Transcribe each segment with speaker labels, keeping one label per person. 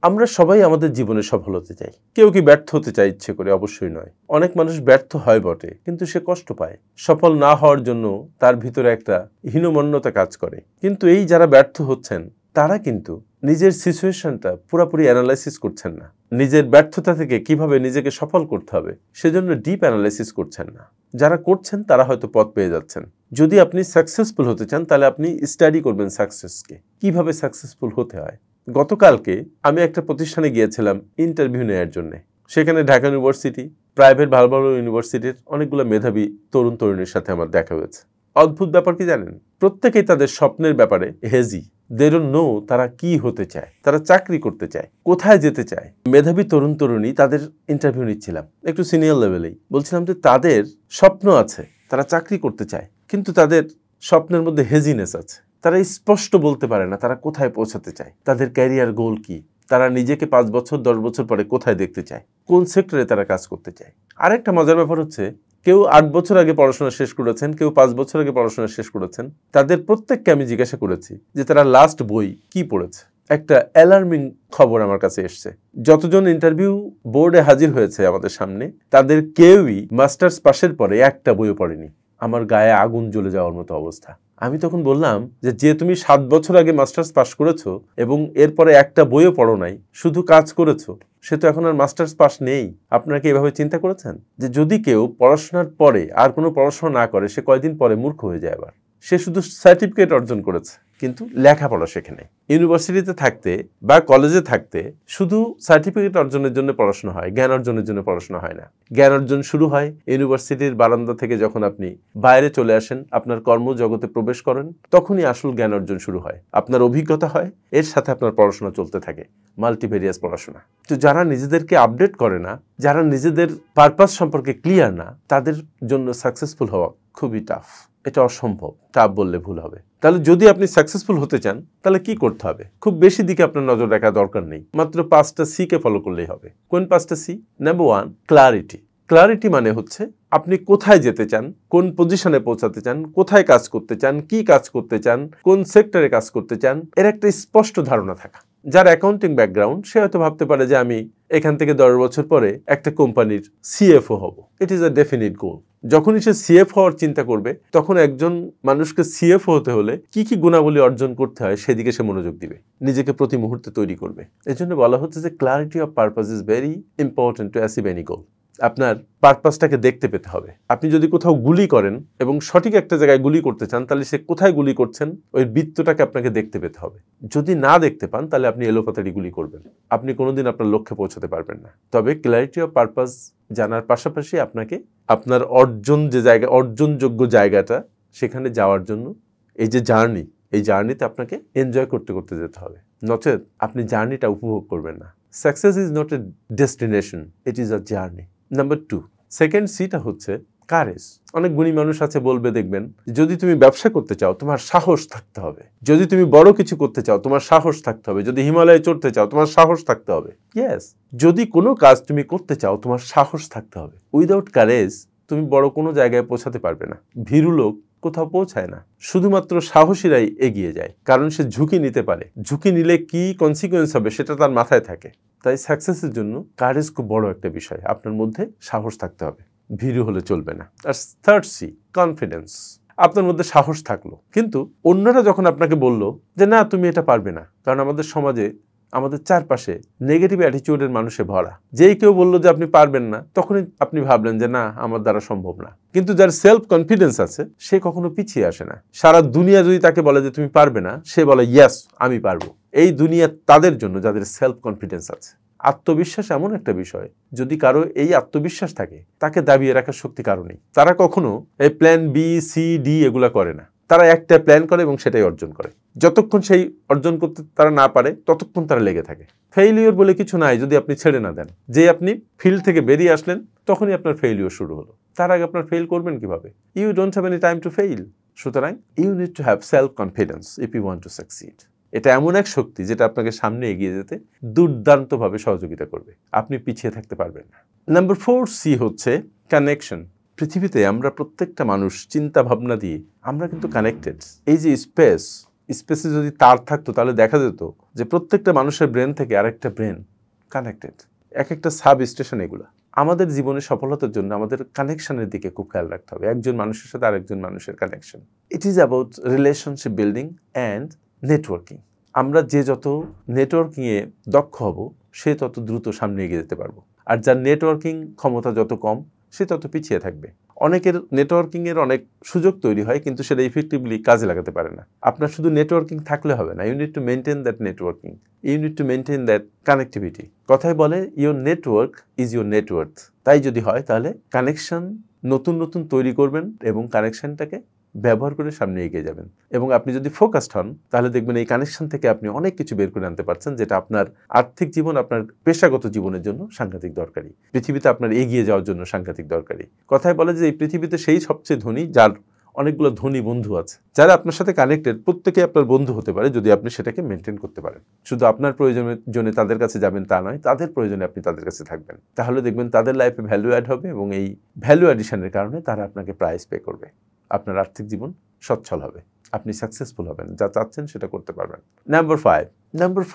Speaker 1: আমরা সবাই আমাদের জীবনে সফল হতে চাই। কেউ কি ব্যর্থ হতে চায় ইচ্ছে করে? অবশ্যই নয়। অনেক মানুষ ব্যর্থ হয় বটে, কিন্তু সে কষ্ট পায়। সফল না হওয়ার জন্য তার ভিতরে একটা হীনমন্যতা কাজ করে। কিন্তু এই যারা ব্যর্থ হচ্ছেন তারা কিন্তু নিজের সিচুয়েশনটা পুরোপুরি অ্যানালাইসিস করছেন না। নিজের ব্যর্থতা থেকে কিভাবে নিজেকে সফল করতে হবে সেজন্য ডিপ অ্যানালাইসিস করছেন না। যারা করছেন তারা হয়তো পথ পেয়ে যাচ্ছেন। যদি আপনি সাকসেসফুল হতে চান তাহলে আপনি স্টাডি করবেন সাকসেসকে, কিভাবে সাকসেসফুল হতে হয়। গতকালকে আমি একটা প্রতিষ্ঠানে গিয়েছিলাম ইন্টারভিউ নেওয়ার জন্য। সেখানে ঢাকা ইউনিভার্সিটি, প্রাইভেট ভালো ভালো ইউনিভার্সিটির অনেকগুলো মেধাবী তরুণ তরুণীর সাথে আমার দেখা হয়েছে। অদ্ভুত ব্যাপার কি জানেন? প্রত্যেকেই তাদের স্বপ্নের ব্যাপারে হেজি। দে ডোন্ট নো তারা কি হতে চায়, তারা চাকরি করতে চায়, কোথায় যেতে চায়। মেধাবী তরুণ তরুণী তাদের ইন্টারভিউ নিচ্ছিলাম, একটু সিনিয়র লেভেলেই। বলছিলাম যে তাদের স্বপ্ন আছে, তারা চাকরি করতে চায়, কিন্তু তাদের স্বপ্নের মধ্যে হেজিনেস আছে। তারা স্পষ্ট বলতে পারে না তারা কোথায় পৌঁছাতে চায়, তাদের ক্যারিয়ার গোল কি, তারা নিজেকে 5 বছর 10 বছর পরে কোথায় দেখতে চায়, কোন সেক্টরে তারা কাজ করতে চায়। আরেকটা মজার ব্যাপার হচ্ছে, কেউ 8 বছর আগে পড়াশোনা শেষ করেছেন, কেউ 5 বছর আগে পড়াশোনা শেষ করেছেন। তাদের প্রত্যেককে আমি জিজ্ঞাসা করেছি যে তারা লাস্ট বই কি পড়েছে। একটা অ্যালার্মিং খবর আমার কাছে এসছে। যতজন ইন্টারভিউ বোর্ডে হাজির হয়েছে আমাদের সামনে, তাদের কেউই মাস্টার্স পাশের পরে একটা বইও পড়েনি। আমার গায়ে আগুন জ্বলে যাওয়ার মতো অবস্থা। আমি তখন বললাম যে তুমি 7 বছর আগে মাস্টার্স পাস করেছো এবং এরপরে একটা বইও পড়ো নাই, শুধু কাজ করেছো, সে তো এখন আর মাস্টার্স পাস নেই। আপনারা কি এভাবে চিন্তা করেছেন যে যদি কেউ পড়াশোনার পরে আর কোনো পড়াশোনা না করে, সে কয়দিন পরে মূর্খ হয়ে যায়? আবার সে শুধু সার্টিফিকেট অর্জন করেছে, কিন্তু লেখাপড়া শেখে নাই। ইউনিভার্সিটিতে থাকতে বা কলেজে থাকতে শুধু সার্টিফিকেট অর্জনের জন্য পড়াশোনা হয়, জ্ঞান অর্জনের জন্য পড়াশোনা হয় না। জ্ঞান অর্জন শুরু হয় ইউনিভার্সিটির বারান্দা থেকে। যখন আপনি বাইরে চলে আসেন, আপনার কর্মজগতে প্রবেশ করেন, তখনই আসল জ্ঞান অর্জন শুরু হয়, আপনার অভিজ্ঞতা হয়, এর সাথে আপনার পড়াশোনা চলতে থাকে, মাল্টিভেরিয়াস পড়াশোনা। তো যারা নিজেদেরকে আপডেট করে না, যারা নিজেদের পারপাস সম্পর্কে ক্লিয়ার না, তাদের জন্য সাকসেসফুল হওয়া খুবই টাফ। এটা অসম্ভব, টাফ বললে ভুল হবে। তাহলে যদি আপনি সাকসেসফুল হতে চান তাহলে কি করতে হবে? খুব বেশি দিকে আপনার নজর রাখা দরকার নেই, মাত্র 5টা সি কে ফলো করলেই হবে। কোন 5টা সি? Number 1, clarity. ক্লারিটি মানে হচ্ছে আপনি কোথায় যেতে চান, কোন পজিশনে পৌঁছাতে চান, কোথায় কাজ করতে চান, কি কাজ করতে চান, কোন সেক্টরে কাজ করতে চান, এর একটা স্পষ্ট ধারণা থাকা। যার অ্যাকাউন্টিং ব্যাকগ্রাউন্ড, সে হয়তো ভাবতে পারে যে আমি এখান থেকে 10 বছর পরে একটা কোম্পানির সিএফও হব। ইট ইজ আ ডেফিনিট গোল। যখনই সে সিএফ হওয়ার চিন্তা করবে, তখন একজন মানুষকে সিএফ হতে হলে কি কি গুণাবলী অর্জন করতে হয় সেদিকে সে মনোযোগ দিবে, নিজেকে প্রতি মুহূর্তে তৈরি করবে। এই জন্য বলা হচ্ছে যে clarity of purpose is very important to achieve any goal. আপনার পারপাসটাকে দেখতে পেতে হবে। আপনি যদি কোথাও গুলি করেন এবং সঠিক একটা জায়গায় গুলি করতে চান, তাহলে সে কোথায় গুলি করছেন ওই বৃত্তটাকে আপনাকে দেখতে পেতে হবে। যদি না দেখতে পান, তাহলে আপনি এলোপাতাড়ি গুলি করবেন, আপনি কোনোদিন আপনার লক্ষ্যে পৌঁছাতে পারবেন না। তবে ক্ল্যারিটি অফ পারপাস জানার পাশাপাশি আপনাকে আপনার অর্জনযোগ্য জায়গাটা, সেখানে যাওয়ার জন্য এই যে জার্নি, এই জার্নিতে আপনাকে এনজয় করতে করতে যেতে হবে, নচেত আপনি জার্নিটা উপভোগ করবেন না। Success is not a destination, it is a journey. Number 2, second সিটা হচ্ছে কারেজ। অনেক গুণী মানুষ আছে, বলবে দেখবেন, যদি তুমি ব্যবসা করতে চাও তোমার সাহস থাকতে হবে, যদি তুমি বড় কিছু করতে চাও তোমার সাহস থাকতে হবে, যদি হিমালয়ে চড়তে চাও তোমার সাহস থাকতে হবে। ইয়েস, যদি কোনো কাজ তুমি করতে চাও তোমার সাহস থাকতে হবে। উইদাউট কারেজ তুমি বড় কোনো জায়গায় পৌঁছাতে পারবে না। ভীরু লোক কোথাও পৌঁছায় না, শুধুমাত্র সাহসীরাই এগিয়ে যায়, কারণ সে ঝুঁকি নিতে পারে। ঝুঁকি নিলে কি কনসিকুয়েন্স হবে সেটা তার মাথায় থাকে। তাই সাকসেসের জন্য কারেজ খুব বড় একটা বিষয়। আপনার মধ্যে সাহস থাকতে হবে, ভীরু হলে চলবে না। আর থার্ড সি, কনফিডেন্স। আপনার মধ্যে সাহস থাকলো, কিন্তু অন্যরা যখন আপনাকে বলল যে না তুমি এটা পারবে না, কারণ আমাদের সমাজে, আমাদের চারপাশে নেগেটিভ অ্যাটিটিউডের মানুষে ভরা। যেই কেউ বললো যে আপনি পারবেন না, তখনই আপনি ভাবলেন যে না আমার দ্বারা সম্ভব না। কিন্তু যার সেলফ কনফিডেন্স আছে সে কখনো পিছিয়ে আসে না। সারা দুনিয়া যদি তাকে বলে যে তুমি পারবে না, সে বলে ইয়েস আমি পারবো। এই দুনিয়া তাদের জন্য যাদের সেলফ কনফিডেন্স আছে। আত্মবিশ্বাস এমন একটা বিষয়, যদি কারো এই আত্মবিশ্বাস থাকে, তাকে দাবিয়ে রাখার শক্তি কারো নেই। তারা কখনো এই প্ল্যান বি সি ডি এগুলা করে না, তারা একটা প্ল্যান করে এবং সেটাই অর্জন করে। যতক্ষণ সেই অর্জন করতে তারা না পারে, ততক্ষণ তারা লেগে থাকে। ফেইলিওর বলে কিছু নাই যদি আপনি ছেড়ে না দেন। যে আপনি ফিল্ড থেকে বেরিয়ে আসলেন, তখনই আপনার ফেইলিওর শুরু হলো। তার আগে আপনার ফেইল করবেন কিভাবে? You don't have any time to fail. সুতরাং you need to have self confidence if you want to succeed. এটা এমন এক শক্তি যেটা আপনাকে সামনে এগিয়ে যেতে দুর্দান্তভাবে সহযোগিতা করবে। আপনি পিছিয়ে থাকতে পারবেন না। নাম্বার 4 সি হচ্ছে কানেকশন। পৃথিবীতে আমরা প্রত্যেকটা মানুষ চিন্তা ভাবনা দিয়ে আমরা কিন্তু কানেক্টেড। এই যে স্পেস, স্পেসে যদি তার থাকতো তাহলে দেখা যেত যে প্রত্যেকটা মানুষের ব্রেন থেকে আরেকটা ব্রেন কানেক্টেড, এক একটা সাব স্টেশন এগুলো। আমাদের জীবনে সফলতার জন্য আমাদের কানেকশনের দিকে খুব খেয়াল রাখতে হবে, একজন মানুষের সাথে আরেকজন মানুষের connection. It is about relationship building and networking. আমরা যে যত নেটওয়ার্কিংয়ে দক্ষ হব সে তত দ্রুত সামনে এগিয়ে যেতে পারবো, আর যার নেটওয়ার্কিং ক্ষমতা যত কম সে তত পিছিয়ে থাকবে। অনেকের নেটওয়ার্কিংয়ের অনেক সুযোগ তৈরি হয় কিন্তু সেটা ইফেক্টিভলি কাজে লাগাতে পারে না। আপনার শুধু নেটওয়ার্কিং থাকলে হবে না, you need to maintain that networking, you need to maintain that connectivity. কথায় বলে your network is your net. Worth যদি হয় তাহলে কানেকশন নতুন নতুন তৈরি করবেন এবং কানেকশনটাকে ব্যবহার করে সামনে এগিয়ে যাবেন। এবং আপনি যদি ফোকাসড হন তাহলে দেখবেন এই কানেকশন থেকে আপনি অনেক কিছু বের করে আনতে পারছেন, যেটা আপনার আর্থিক জীবন, আপনার পেশাগত জীবনের জন্য সাংঘাতিক দরকারি, পৃথিবীতে আপনার এগিয়ে যাওয়ার জন্য সাংঘাতিক দরকারি। কথায় বলে যে এই পৃথিবীতে সেই সবচেয়ে ধনী যার অনেকগুলো ধনী বন্ধু আছে, যারা আপনার সাথে কানেক্টেড। প্রত্যেকে আপনার বন্ধু হতে পারে যদি আপনি সেটাকে মেনটেন করতে পারেন। শুধু আপনার প্রয়োজনের জন্য তাদের কাছে যাবেন তা নয়, তাদের প্রয়োজনে আপনি তাদের কাছে থাকবেন। তাহলে দেখবেন তাদের লাইফে ভ্যালু অ্যাড হবে এবং এই ভ্যালু অ্যাডিশনের কারণে তারা আপনাকে প্রাইস পে করবে। আপনার আর্থিক জীবন সচ্ছল হবে, আপনি সাকসেসফুল হবেন, যা চাচ্ছেন সেটা করতে পারবেন। Number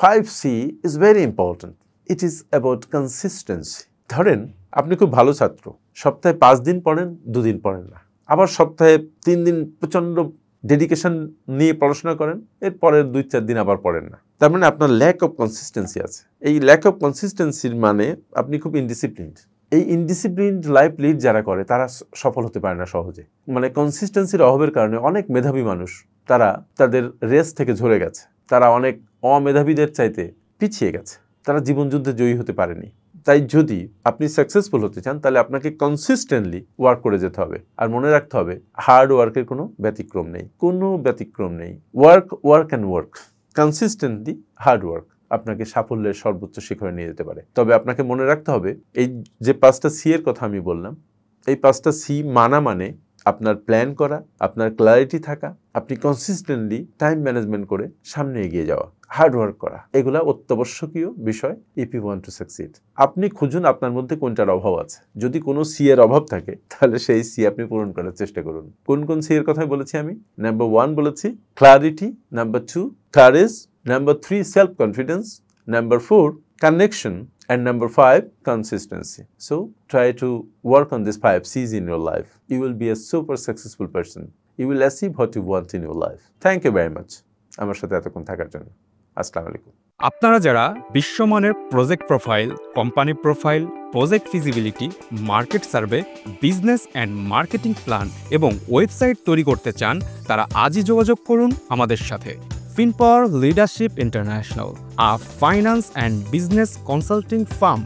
Speaker 1: 5C is very important. It is about consistency. ধরেন আপনি খুব ভালো ছাত্র, সপ্তাহে 5 দিন পড়েন, 2 দিন পড়েন না, আবার সপ্তাহে 3 দিন প্রচণ্ড ডেডিকেশন নিয়ে পড়াশোনা করেন, এর পরের 2-4 দিন আবার পড়েন না। তার মানে আপনার ল্যাক অফ কনসিস্টেন্সি আছে। এই ল্যাক অফ কনসিস্টেন্সির মানে আপনি খুব ইনডিসিপ্লিনড। এই ইনডিসিপ্লিনড লাইফ লিড যারা করে তারা সফল হতে পারে না সহজে। মানে কনসিস্টেন্সির অভাবের কারণে অনেক মেধাবী মানুষ তারা তাদের রেস থেকে ঝরে গেছে, তারা অনেক অমেধাবীদের চাইতে পিছিয়ে গেছে, তারা জীবনযুদ্ধে জয়ী হতে পারেনি। তাই যদি আপনি সাকসেসফুল হতে চান তাহলে আপনাকে কনসিস্টেন্টলি ওয়ার্ক করে যেতে হবে। আর মনে রাখতে হবে হার্ড ওয়ার্কের কোনো ব্যতিক্রম নেই, work and work consistently. Hard work আপনাকে সাফল্যের সর্বোচ্চ শিখরে নিয়ে যেতে পারে। তবে আপনাকে মনে রাখতে হবে এই যে 5টা সি এর কথা আমি বললাম, এই 5টা সি মানা মানে আপনার প্ল্যান করা, আপনার ক্ল্যারিটি থাকা, আপনি কনসিস্টেন্টলি টাইম ম্যানেজমেন্ট করে সামনে এগিয়ে যাওয়া, হার্ড ওয়ার্ক করা, এগুলা অত্যাবশ্যকীয় বিষয় if you want to succeed. আপনি খুঁজুন আপনার মধ্যে কোনটার অভাব আছে। যদি কোনো সি এর অভাব থাকে তাহলে সেই সি আপনি পূরণ করার চেষ্টা করুন। কোন কোন সি এর কথাই বলেছি আমি? নাম্বার 1 বলেছি clarity, number 2 courage, number 3 self confidence, number 4 connection, and number 5 consistency. So try to work on these 5 C's in your life. You will be a super successful person. You will achieve what you want in your life. Thank you very much আমার সাথে এতক্ষণ থাকার জন্য। আসসালামু আলাইকুম।
Speaker 2: আপনারা যারা বিশ্বমানের project profile, company profile, project feasibility, market survey, business and marketing plan এবং ওয়েবসাইট তৈরি করতে চান তারা আজই যোগাযোগ করুন আমাদের সাথে। FinPower Leadership International, a finance and business consulting firm.